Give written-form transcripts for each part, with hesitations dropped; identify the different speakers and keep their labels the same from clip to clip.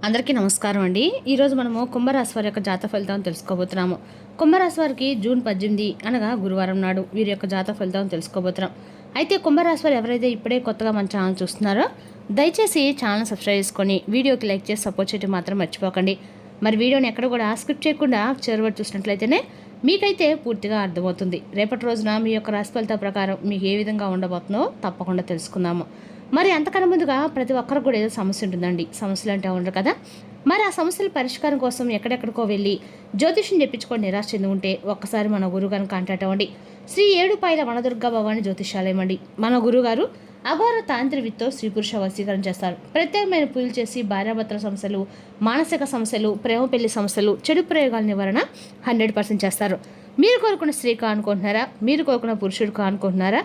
Speaker 1: అందరికీ నమస్కారం అండి. ఈరోజు మనము కుంభరాశి వారి యొక్క జాతక ఫలితాలను తెలుసుకోబోతున్నాము. కుంభరాశి వారికి జూన్ 18 అనగా గురువారం నాడు వీరి యొక్క జాతక ఫలితాలను తెలుసుకోబోతున్నాం. అయితే కుంభరాశి వారు ఎవరైతే ఇప్పుడే కొత్తగా మన ఛానల్ చూస్తున్నారో దయచేసి ఛానల్ సబ్స్క్రైబ్ చేసుకొని వీడియోకి లైక్ చేసి సపోర్ట్ చేయడం మాత్రం మర్చిపోకండి. మరి వీడియోని ఎక్కడ కూడా స్కిప్ చేయకుండా చివరి చూసినట్లయితేనే మీకైతే పూర్తిగా అర్థమవుతుంది. రేపటి రోజున మీ యొక్క రాశి ఫలితాల ప్రకారం మీకు ఏ విధంగా ఉండబోతుందో తప్పకుండా తెలుసుకుందాము. మరి అంతకన్నా ముందుగా ప్రతి ఒక్కరికి కూడా ఏదో సమస్య ఉంటుందండి. సమస్యలు అంటే ఉండరు కదా. మరి ఆ సమస్యల పరిష్కారం కోసం ఎక్కడెక్కడికో వెళ్ళి జ్యోతిష్యం చెప్పించుకొని నిరాశ చెంది ఉంటే ఒక్కసారి మన గురువుగారిని కాంటాక్ట్ అవ్వండి. శ్రీ ఏడుపాయల వనదుర్గా భవాని జ్యోతిషాలయం అండి. మన గురుగారు అఘోర తాంత్రివిత్తో స్త్రీ పురుష వశీకరణ చేస్తారు. ప్రత్యేకమైన పూజలు చేసి భార్యాభర్తల సమస్యలు, మానసిక సమస్యలు, ప్రేమ పెళ్లి సమస్యలు, చెడు ప్రయోగాల నివారణ 100% చేస్తారు. మీరు కోరుకున్న స్త్రీ కానుకుంటున్నారా? మీరు కోరుకున్న పురుషుడు కానుకుంటున్నారా?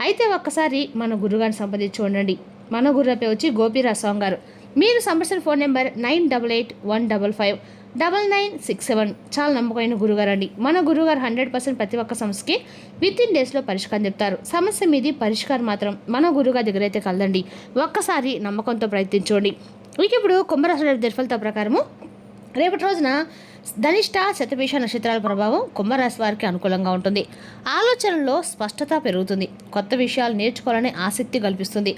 Speaker 1: అయితే ఒక్కసారి మన గురుగారిని సంప్రదించి చూడండి. మన గురుపై వచ్చి గోపీరాజ్ స్వామి గారు. మీరు సంప్రదించిన ఫోన్ నెంబర్ 9881559967. చాలా నమ్మకమైన గురుగారు అండి. మన గురుగారు 100% ప్రతి ఒక్క సమస్యకి విత్ ఇన్ డేస్లో పరిష్కారం చెప్తారు. సమస్య మీది పరిష్కారం మాత్రం మన గురుగారి దగ్గర అయితే కలదండి. ఒక్కసారి నమ్మకంతో ప్రయత్నించండి. ఇక ఇప్పుడు కుంభరాశి ఫలితాల ప్రకారము రేపటి రోజున ధనిష్ట శతభిష నక్షత్రాల ప్రభావం కుంభరాశి వారికి అనుకూలంగా ఉంటుంది. ఆలోచనలో స్పష్టత పెరుగుతుంది. కొత్త విషయాలు నేర్చుకోవాలనే ఆసక్తి కల్పిస్తుంది.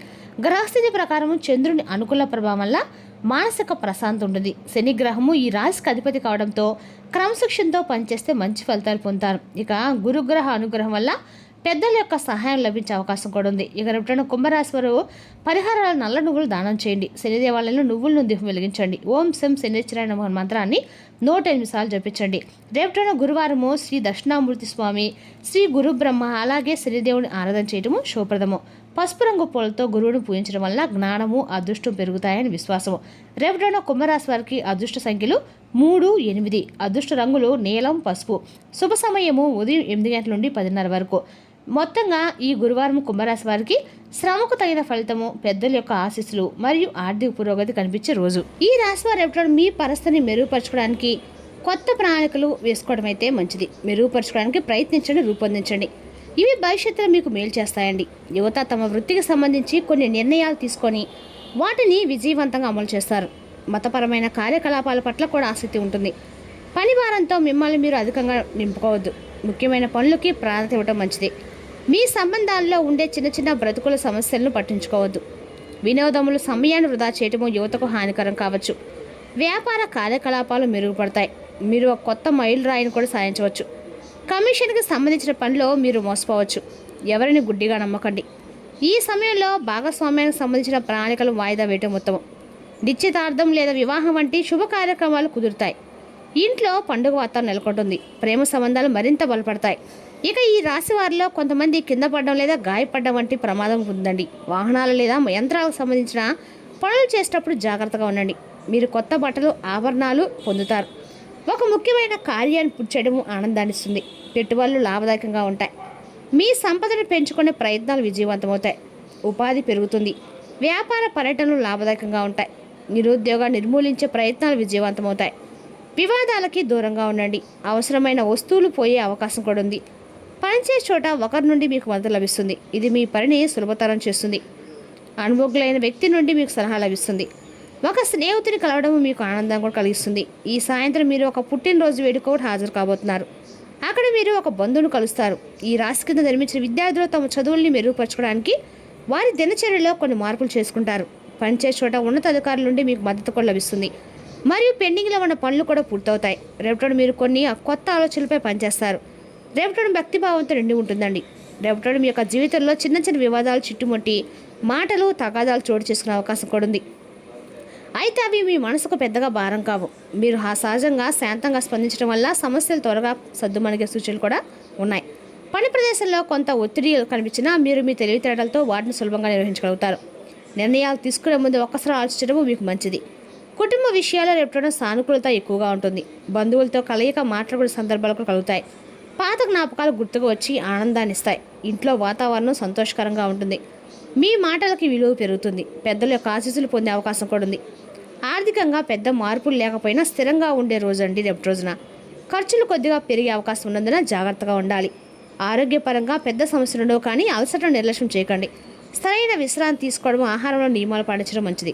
Speaker 1: గ్రహస్థితి ప్రకారం చంద్రుని అనుకూల ప్రభావం వల్ల మానసిక ప్రశాంతత ఉంటుంది. శని గ్రహము ఈ రాశికి అధిపతి కావడంతో క్రమశిక్షణతో పనిచేస్తే మంచి ఫలితాలు పొందుతారు. ఇక గురుగ్రహ అనుగ్రహం వల్ల పెద్దల యొక్క సహాయం లభించే అవకాశం కూడా ఉంది. ఇక రేపటి కుంభరాశి వారు పరిహారాలు నల్ల నువ్వులు దానం చేయండి. శని దేవాలయంలో నువ్వులను దీపం వెలిగించండి. ఓం శం శనిశ్చరాయ నమః మంత్రాన్ని 108 సార్లు జపించండి. రేపటి గురువారము శ్రీ దక్షిణామూర్తి స్వామి, శ్రీ గురు బ్రహ్మ అలాగే శనిదేవుని ఆరాధన చేయటము శుభప్రదము. పసుపు రంగు పూలతో గురువును పూజించడం వల్ల జ్ఞానము అదృష్టం పెరుగుతాయని విశ్వాసము. రేపటి కుంభరాశి వారికి అదృష్ట సంఖ్యలు 3, 8. అదృష్ట రంగులు నీలం, పసుపు. శుభ సమయము ఉదయం 8 గంటల నుండి 10:30 వరకు. మొత్తంగా ఈ గురువారం కుంభరాశి వారికి శ్రమకు తగిన ఫలితము, పెద్దల యొక్క ఆశీస్సులు మరియు ఆర్థిక పురోగతి కనిపించే రోజు. ఈ రాశి వారు ఎప్పుడైనా మీ పరిస్థితిని మెరుగుపరచుకోవడానికి కొత్త ప్రణాళికలు వేసుకోవడం అయితే మంచిది. మెరుగుపరచుకోవడానికి ప్రయత్నించండి, రూపొందించండి. ఇవి భవిష్యత్తులో మీకు మేలు చేస్తాయండి. యువత తమ వృత్తికి సంబంధించి కొన్ని నిర్ణయాలు తీసుకొని వాటిని విజయవంతంగా అమలు చేస్తారు. మతపరమైన కార్యకలాపాల పట్ల కూడా ఆసక్తి ఉంటుంది. పని భారంతో మిమ్మల్ని మీరు అధికంగా నింపుకోవద్దు. ముఖ్యమైన పనులకి ప్రాధాన్యత ఇవ్వడం మంచిది. మీ సంబంధాల్లో ఉండే చిన్న చిన్న బ్రతుకుల సమస్యలను పట్టించుకోవద్దు. వినోదములు సమయాన్ని వృధా చేయటము యువతకు హానికరం కావచ్చు. వ్యాపార కార్యకలాపాలు మెరుగుపడతాయి. మీరు ఒక కొత్త మైలు రాయిని కూడా సాధించవచ్చు. కమిషన్కి సంబంధించిన పనిలో మీరు మోసపోవచ్చు. ఎవరిని గుడ్డిగా నమ్మకండి. ఈ సమయంలో భాగస్వామ్యానికి సంబంధించిన ప్రణాళికలు వాయిదా వేయటం ఉత్తమం. నిశ్చితార్థం లేదా వివాహం వంటి శుభ కార్యక్రమాలు కుదురుతాయి. ఇంట్లో పండుగ వాతావరణం నెలకొంటుంది. ప్రేమ సంబంధాలు మరింత బలపడతాయి. ఇక ఈ రాశి వారిలో కొంతమంది కింద పడడం లేదా గాయపడడం వంటి ప్రమాదం ఉందండి. వాహనాలు లేదా యంత్రాలకు సంబంధించిన పనులు చేసేటప్పుడు జాగ్రత్తగా ఉండండి. మీరు కొత్త బట్టలు, ఆభరణాలు పొందుతారు. ఒక ముఖ్యమైన కార్యాన్ని పూర్తి చేయడం ఆనందాన్ని ఇస్తుంది. పెట్టుబడులు లాభదాయకంగా ఉంటాయి. మీ సంపదను పెంచుకునే ప్రయత్నాలు విజయవంతమవుతాయి. ఉపాధి పెరుగుతుంది. వ్యాపార పర్యటనలు లాభదాయకంగా ఉంటాయి. నిరుద్యోగాన్ని నిర్మూలించే ప్రయత్నాలు విజయవంతమవుతాయి. వివాదాలకి దూరంగా ఉండండి. అవసరమైన వస్తువులు పోయే అవకాశం కూడా ఉంది. పనిచేసే చోట ఒకరి నుండి మీకు మద్దతు లభిస్తుంది. ఇది మీ పనిని సులభతరం చేస్తుంది. అనుభవజ్ఞులైన వ్యక్తి నుండి మీకు సలహా లభిస్తుంది. ఒక స్నేహితుని కలవడం మీకు ఆనందం కూడా కలిగిస్తుంది. ఈ సాయంత్రం మీరు ఒక పుట్టినరోజు వేడుక హాజరు కాబోతున్నారు. అక్కడ మీరు ఒక బంధువును కలుస్తారు. ఈ రాశి కింద నిర్మించిన విద్యార్థులు తమ చదువుల్ని మెరుగుపరచుకోవడానికి వారి దినచర్యలో కొన్ని మార్పులు చేసుకుంటారు. పనిచేసే చోట ఉన్నతాధికారుల నుండి మీకు మద్దతు కూడా లభిస్తుంది. మరియు పెండింగ్లో ఉన్న పనులు కూడా పూర్తవుతాయి. రేపటి మీరు కొన్ని కొత్త ఆలోచనలపై పనిచేస్తారు. రేపటి భక్తిభావంతో నిండి ఉంటుందండి. రేపటి మీ యొక్క జీవితంలో చిన్న చిన్న వివాదాలు చుట్టుముట్టి మాటలు, తగాదాలు చోటు చేసుకునే అవకాశం కూడా ఉంది. అయితే అవి మీ మనసుకు పెద్దగా భారం కావు. మీరు సహజంగా శాంతంగా స్పందించడం వల్ల సమస్యలు త్వరగా సద్దుమణిగే సూచనలు కూడా ఉన్నాయి. పని ప్రదేశంలో కొంత ఒత్తిడి కనిపించినా మీరు మీ తెలివితేటలతో వాటిని సులభంగా నిర్వహించగలుగుతారు. నిర్ణయాలు తీసుకునే ముందు ఒక్కసారి ఆలోచించడం మీకు మంచిది. కుటుంబ విషయాల్లో రేపటి సానుకూలత ఎక్కువగా ఉంటుంది. బంధువులతో కలయిక మాట్లాడుకునే సందర్భాలు కూడా కలుగుతాయి. పాత జ్ఞాపకాలు గుర్తుకు వచ్చి ఆనందాన్ని ఇస్తాయి. ఇంట్లో వాతావరణం సంతోషకరంగా ఉంటుంది. మీ మాటలకి విలువ పెరుగుతుంది. పెద్దల యొక్క ఆశీస్సులు పొందే అవకాశం కూడా ఉంది. ఆర్థికంగా పెద్ద మార్పులు లేకపోయినా స్థిరంగా ఉండే రోజు అండి రేపటి రోజున. ఖర్చులు కొద్దిగా పెరిగే అవకాశం ఉన్నందున జాగ్రత్తగా ఉండాలి. ఆరోగ్యపరంగా పెద్ద సమస్యలు ఉండవు, కానీ అలసటను నిర్లక్ష్యం చేయకండి. సరైన విశ్రాంతి తీసుకోవడం, ఆహారంలో నియమాలు పాటించడం మంచిది.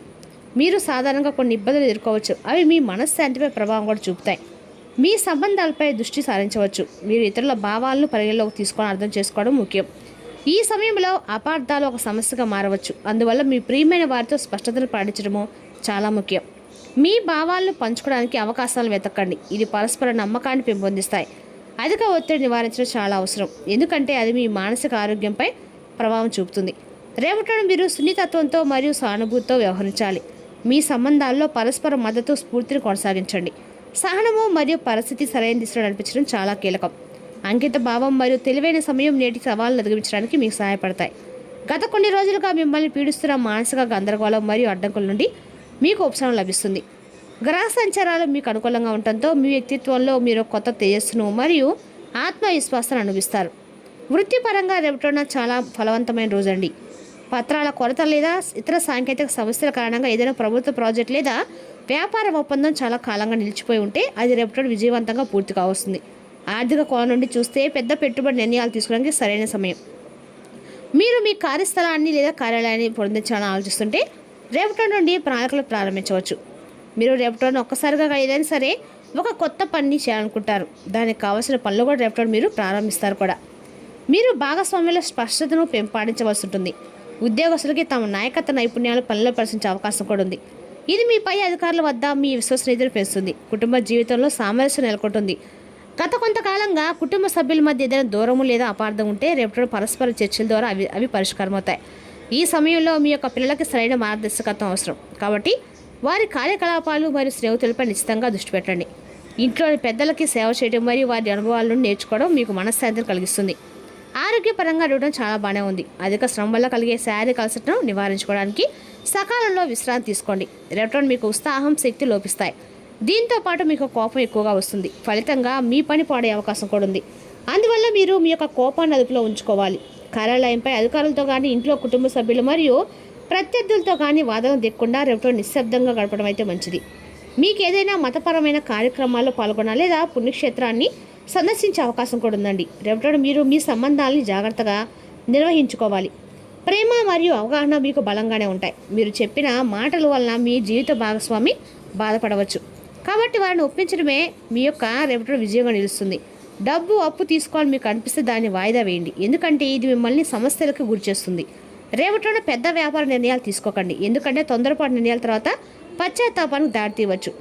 Speaker 1: మీరు సాధారణంగా కొన్ని ఇబ్బందులు ఎదుర్కోవచ్చు. అవి మీ మనశ్శాంతిపై ప్రభావం కూడా చూపుతాయి. మీ సంబంధాలపై దృష్టి సారించవచ్చు. మీరు ఇతరుల భావాలను పరిగణలోకి తీసుకొని అర్థం చేసుకోవడం ముఖ్యం. ఈ సమయంలో అపార్థాలు ఒక సమస్యగా మారవచ్చు. అందువల్ల మీ ప్రియమైన వారితో స్పష్టతను పాటించడము చాలా ముఖ్యం. మీ భావాలను పంచుకోవడానికి అవకాశాలు వెతకండి. ఇది పరస్పర నమ్మకాన్ని పెంపొందిస్తాయి. అధిక ఒత్తిడి నివారించడం చాలా అవసరం, ఎందుకంటే అది మీ మానసిక ఆరోగ్యంపై ప్రభావం చూపుతుంది. రేపటి మీరు సున్నితత్వంతో మరియు సానుభూతితో వ్యవహరించాలి. మీ సంబంధాల్లో పరస్పర మద్దతు స్ఫూర్తిని కొనసాగించండి. సహనము మరియు పరిస్థితి సరైన దిశలో నడిపించడం చాలా కీలకం. అంకిత భావం మరియు తెలివైన సమయం నేటి సవాళ్ళను అధిగమించడానికి మీకు సహాయపడతాయి. గత కొన్ని రోజులుగా మిమ్మల్ని పీడిస్తున్న మానసిక గందరగోళం మరియు అడ్డంకుల నుండి మీకు ఉపశమనం లభిస్తుంది. గ్రహ సంచారాలు మీకు అనుకూలంగా ఉండటంతో మీ వ్యక్తిత్వంలో మీరు కొత్త తేజస్సును మరియు ఆత్మవిశ్వాసాన్ని అనుభవిస్తారు. వృత్తిపరంగా రేపటిన చాలా ఫలవంతమైన రోజండి. పత్రాల కొరత లేదా ఇతర సాంకేతిక సమస్యల కారణంగా ఏదైనా ప్రభుత్వ ప్రాజెక్ట్ లేదా వ్యాపార ఒప్పందం చాలా కాలంగా నిలిచిపోయి ఉంటే అది రేపటి విజయవంతంగా పూర్తి కావస్తుంది. ఆర్థిక కోణం నుండి చూస్తే పెద్ద పెట్టుబడి నిర్ణయాలు తీసుకోవడానికి సరైన సమయం. మీరు మీ కార్యస్థలాన్ని లేదా కార్యాలయాన్ని పొందించాలని ఆలోచిస్తుంటే రేపటి నుండి ప్రణాళికలు ప్రారంభించవచ్చు. మీరు రేపటి ఒక్కసారిగా ఏదైనా సరే ఒక కొత్త పని చేయాలనుకుంటారు. దానికి కావాల్సిన పనులు కూడా రేపటి మీరు ప్రారంభిస్తారు కూడా. మీరు భాగస్వామ్యంలో స్పష్టతను పెంపొందించవలసి ఉంటుంది. ఉద్యోగస్తులకి తమ నాయకత్వ నైపుణ్యాలు పనిలో ప్రదర్శించే అవకాశం కూడా ఉంది. ఇది మీ పై అధికారుల వద్ద మీ విశ్వసనీయతను పెంచుతుంది. కుటుంబ జీవితంలో సామరస్యం నెలకొంటుంది. గత కొంతకాలంగా కుటుంబ సభ్యుల మధ్య ఏదైనా దూరము లేదా అపార్థం ఉంటే రేపటి పరస్పర చర్చల ద్వారా అవి పరిష్కారం అవుతాయి. ఈ సమయంలో మీ యొక్క పిల్లలకి సరైన మార్గదర్శకత్వం అవసరం, కాబట్టి వారి కార్యకలాపాలు మరియు స్నేహితులపై నిశ్చితంగా దృష్టి పెట్టండి. ఇంట్లోని పెద్దలకి సేవ చేయడం మరియు వారి అనుభవాలను నేర్చుకోవడం మీకు మనశ్శాంతిని కలిగిస్తుంది. ఆరోగ్యపరంగా అడగడం చాలా బాగానే ఉంది. అధిక శ్రమ వల్ల కలిగే శారీరక అలసటను నివారించుకోవడానికి సకాలంలో విశ్రాంతి తీసుకోండి. రేపటి మీకు ఉత్సాహం, శక్తి లోపిస్తాయి. దీంతో పాటు మీకు కోపం ఎక్కువగా వస్తుంది. ఫలితంగా మీ పని పాడే అవకాశం కూడా ఉంది. అందువల్ల మీరు మీ యొక్క కోపాన్ని అదుపులో ఉంచుకోవాలి. కార్యాలయంపై అధికారులతో కానీ, ఇంట్లో కుటుంబ సభ్యులు మరియు ప్రత్యర్థులతో కానీ వాదన దిక్కకుండా రేపటి నిశ్శబ్దంగా గడపడం అయితే మంచిది. మీకు ఏదైనా మతపరమైన కార్యక్రమాల్లో పాల్గొనాలి లేదా పుణ్యక్షేత్రాన్ని సందర్శించే అవకాశం కూడా ఉందండి. రేపటి మీరు మీ సంబంధాలని జాగ్రత్తగా నిర్వహించుకోవాలి. ప్రేమ మరియు అవగాహన మీకు బలంగానే ఉంటాయి. మీరు చెప్పిన మాటల వలన మీ జీవిత భాగస్వామి బాధపడవచ్చు, కాబట్టి వారిని ఒప్పించడమే మీ యొక్క రేపటి విజయంగా నిలుస్తుంది. డబ్బు అప్పు తీసుకోవాలని మీకు అనిపిస్తే దాన్ని వాయిదా వేయండి, ఎందుకంటే ఇది మిమ్మల్ని సమస్యలకు గురిచేస్తుంది. రేపటిలో పెద్ద వ్యాపార నిర్ణయాలు తీసుకోకండి, ఎందుకంటే తొందరపాటు నిర్ణయాల తర్వాత పశ్చాత్తాపానికి దారితీయవచ్చు.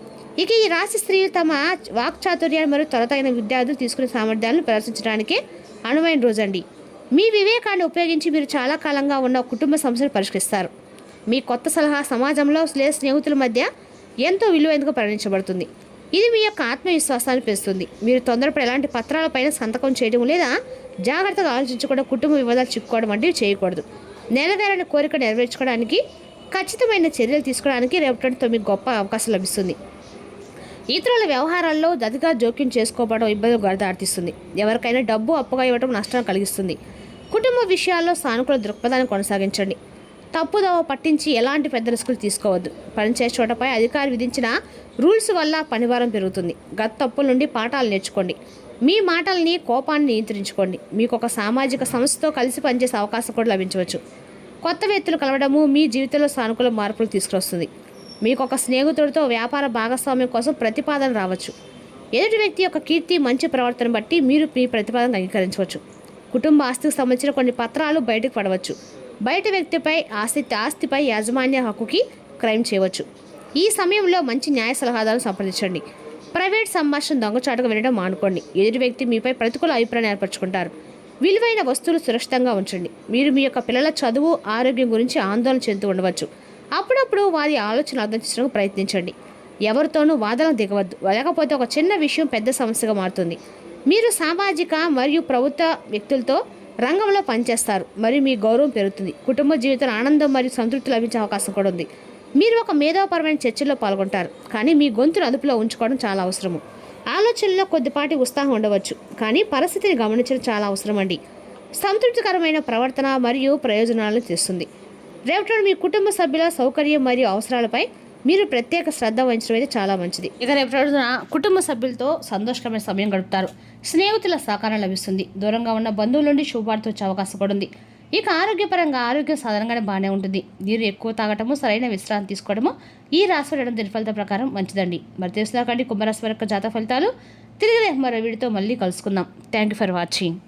Speaker 1: ఇక ఈ రాశి స్త్రీలు తమ వాక్చాతుర్యాన్ని మరియు త్వరతగిన విద్యార్థులు తీసుకునే సామర్థ్యాలను ప్రదర్శించడానికి అనువైన రోజండి. మీ వివేకాన్ని ఉపయోగించి మీరు చాలా కాలంగా ఉన్న కుటుంబ సమస్యలు పరిష్కరిస్తారు. మీ కొత్త సలహా సమాజంలో లేదా స్నేహితుల మధ్య ఎంతో విలువైనదిగా పరిగణించబడుతుంది. ఇది మీ యొక్క ఆత్మవిశ్వాసాన్ని పెంచుతుంది. మీరు తొందరపడి ఎలాంటి పత్రాలపైన సంతకం చేయడం లేదా జాగ్రత్తగా ఆలోచించకుండా కుటుంబ వివాదాలు చిక్కుకోవడం వంటివి చేయకూడదు. నెరవేరని కోరిక నెరవేర్చుకోవడానికి ఖచ్చితమైన చర్యలు తీసుకోవడానికి రేపటితో మీకు గొప్ప అవకాశం లభిస్తుంది. ఇతరుల వ్యవహారాల్లో అతిగా జోక్యం చేసుకోవడం ఇబ్బందులు దారితీస్తుంది. ఎవరికైనా డబ్బు అప్పుగా ఇవ్వడం నష్టాన్ని కలిగిస్తుంది. కుటుంబ విషయాల్లో సానుకూల దృక్పథాన్ని కొనసాగించండి. తప్పుదోవ పట్టించి ఎలాంటి పెద్ద రిస్కులు తీసుకోవద్దు. పనిచేసే చోటపై అధికారి విధించిన రూల్స్ వల్ల పనిభారం పెరుగుతుంది. గత తప్పుల నుండి పాఠాలు నేర్చుకోండి. మీ మాటల్ని, కోపాన్ని నియంత్రించుకోండి. మీకు ఒక సామాజిక సంస్థతో కలిసి పనిచేసే అవకాశం కూడా లభించవచ్చు. కొత్త వ్యక్తులు కలవడము మీ జీవితంలో సానుకూల మార్పులు తీసుకొస్తుంది. మీకు ఒక స్నేహితుడితో వ్యాపార భాగస్వామ్యం కోసం ప్రతిపాదన రావచ్చు. ఎదుటి వ్యక్తి యొక్క కీర్తి, మంచి ప్రవర్తన బట్టి మీరు మీ ప్రతిపాదన అంగీకరించవచ్చు. కుటుంబ ఆస్తికి సంబంధించిన కొన్ని పత్రాలు బయటకు పడవచ్చు. బయట వ్యక్తిపై ఆస్తిపై యాజమాన్య హక్కుకి క్రైమ్ చేయవచ్చు. ఈ సమయంలో మంచి న్యాయ సలహాదారులను సంప్రదించండి. ప్రైవేట్ సంభాషణ దొంగచాటుగా వినడం మానుకోండి. ఎదుటి వ్యక్తి మీపై ప్రతికూల అభిప్రాయం ఏర్పరచుకుంటారు. విలువైన వస్తువులు సురక్షితంగా ఉంచండి. మీరు మీ యొక్క పిల్లల చదువు, ఆరోగ్యం గురించి ఆందోళన చెందుతూ ఉండవచ్చు. అప్పుడప్పుడు వారి ఆలోచన అర్థం చేసుకోవడానికి ప్రయత్నించండి. ఎవరితోనూ వాదనకు దిగవద్దు, లేకపోతే ఒక చిన్న విషయం పెద్ద సమస్యగా మారుతుంది. మీరు సామాజిక మరియు ప్రభుత్వ వ్యక్తులతో రంగంలో పనిచేస్తారు మరియు మీ గౌరవం పెరుగుతుంది. కుటుంబ జీవితంలో ఆనందం మరియు సంతృప్తి లభించే అవకాశం కూడా ఉంది. మీరు ఒక మేధోపరమైన చర్చల్లో పాల్గొంటారు, కానీ మీ గొంతును అదుపులో ఉంచుకోవడం చాలా అవసరము. ఆలోచనలో కొద్దిపాటి ఉత్సాహం ఉండవచ్చు, కానీ పరిస్థితిని గమనించడం చాలా అవసరం అండి. సంతృప్తికరమైన ప్రవర్తన మరియు ప్రయోజనాలను తెస్తుంది. రేపటి మీ కుటుంబ సభ్యుల సౌకర్యం మరియు అవసరాలపై మీరు ప్రత్యేక శ్రద్ధ వహించడం అయితే చాలా మంచిది. ఇక రేపటి రోజున కుటుంబ సభ్యులతో సంతోషకరమైన సమయం గడుపుతారు. స్నేహితుల సహకారం లభిస్తుంది. దూరంగా ఉన్న బంధువుల నుండి శుభవార్త వచ్చే అవకాశం కూడా ఉంది. ఇక ఆరోగ్యపరంగా ఆరోగ్యం సాధారణంగానే బాగానే ఉంటుంది. నీరు ఎక్కువ తాగటము, సరైన విశ్రాంతి తీసుకోవడము ఈ రాశి వారి దిన ఫలిత ప్రకారం మంచిదండి. మరి తెలుసుదాకండి కుంభరాశి వారి యొక్క జాతక ఫలితాలు. తిరిగి మరో వీడితో మళ్ళీ కలుసుకుందాం. Thank you for watching.